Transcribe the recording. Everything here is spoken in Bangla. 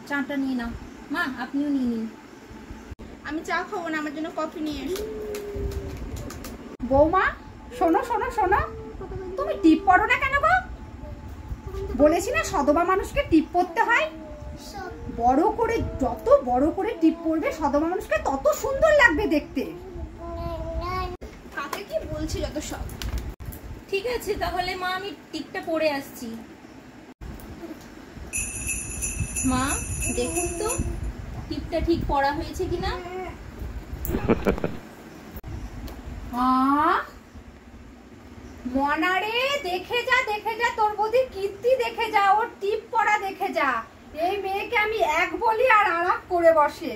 চাটা নিয়ে নাও মা, আপনিও নিয়ে নিন। আমি চা খাবো না, আমার জন্য কফি নিয়ে এসো। বৌমা শোনো শোনো শোনো, তুমি টিপ পরো না কেন গো? বলেছি না সধবা মানুষকে টিপ পরতে হয়। বড় করে, যত বড় করে টিপ পরবে সধবা মানুষকে তত সুন্দর লাগবে দেখতে। কাকে কি বলছি যত সব। ঠিক আছে তাহলে মা, আমি টিপটা পরে আসছি। মা দেখুন তো টিপটা ঠিক পরা হয়েছে কিনা। মনারে দেখে যা দেখে যা, তোর বৌদির কীর্তি দেখে যা, ওর টিপ পরা দেখে যা। এই মেয়েকে আমি এক বলি আর আরাপ করে বসে।